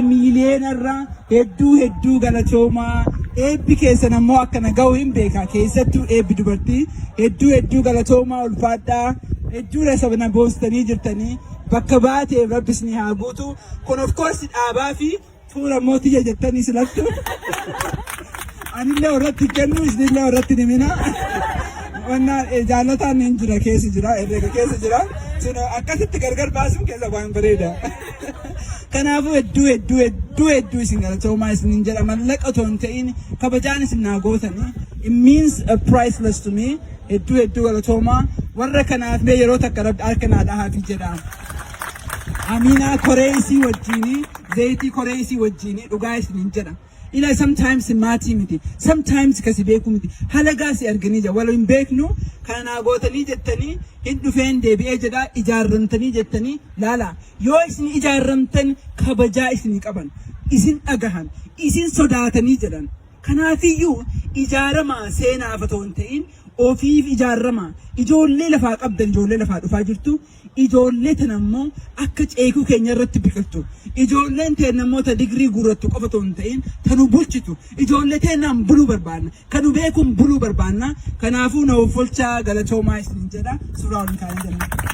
Miiliyoonarraa hedduu galatoomaa eebbi keessan ammoo akkana ga'u hin beeka keessattuu eebbi dubartii hedduu galatoomaa ulfaadhaa hedduu reesabna boostanii jirtanii bakka baateef rabbis ni haa guutu kun of course dhaabaa fi fuula mootii jettanii silattu anillee irratti kennu isinillee irratti nimina wannaan jaalataan hin jira keessa jira herreega keessa jira akkasitti gargar baasuun keessa waan bareeda. Kanaafuu hedduu isin galatoomaa isin jedha mallaqa otoo hin ta'in kabajaan isin naa gootanii it means priceless to me hedduu galatoomaa warra kanaaf mee yeroo takka rabbi harka naa dhahaati jedha. Aminaa koreesii wajjinii zayitii koreesii wajjinii dhugaa isin jedha. Ila sometimes maatii miti sometimes kasi beeku miti halagaa si arganii jira wal hin beeknu kana gootanii jettanii hin dhufeen deebi'ee jedha ijaarramtanii jettanii laala yoo isin ijaarramtan kabajaa isin qaban isin dhagahan isin sodaatanii jedhan kanaafiyyuu ijaaramaa seenaaf otoo hin ta'in ofiif ijaarama ijoollee lafaa qabdan ijoollee lafaa dhufaa jirtu ijoollee tan ammoo akka ceekuu keenya irratti biqiltu ijoolleen teen namoota digrii guurattu qofa otoo hin ta'in tanu bulchitu ijoollee teenaan buluu barbaanna kanu beekuun buluu barbaanna kanaafuu na offolchaa galatoomaa isin jedha suuraa ol kaa'ee jira.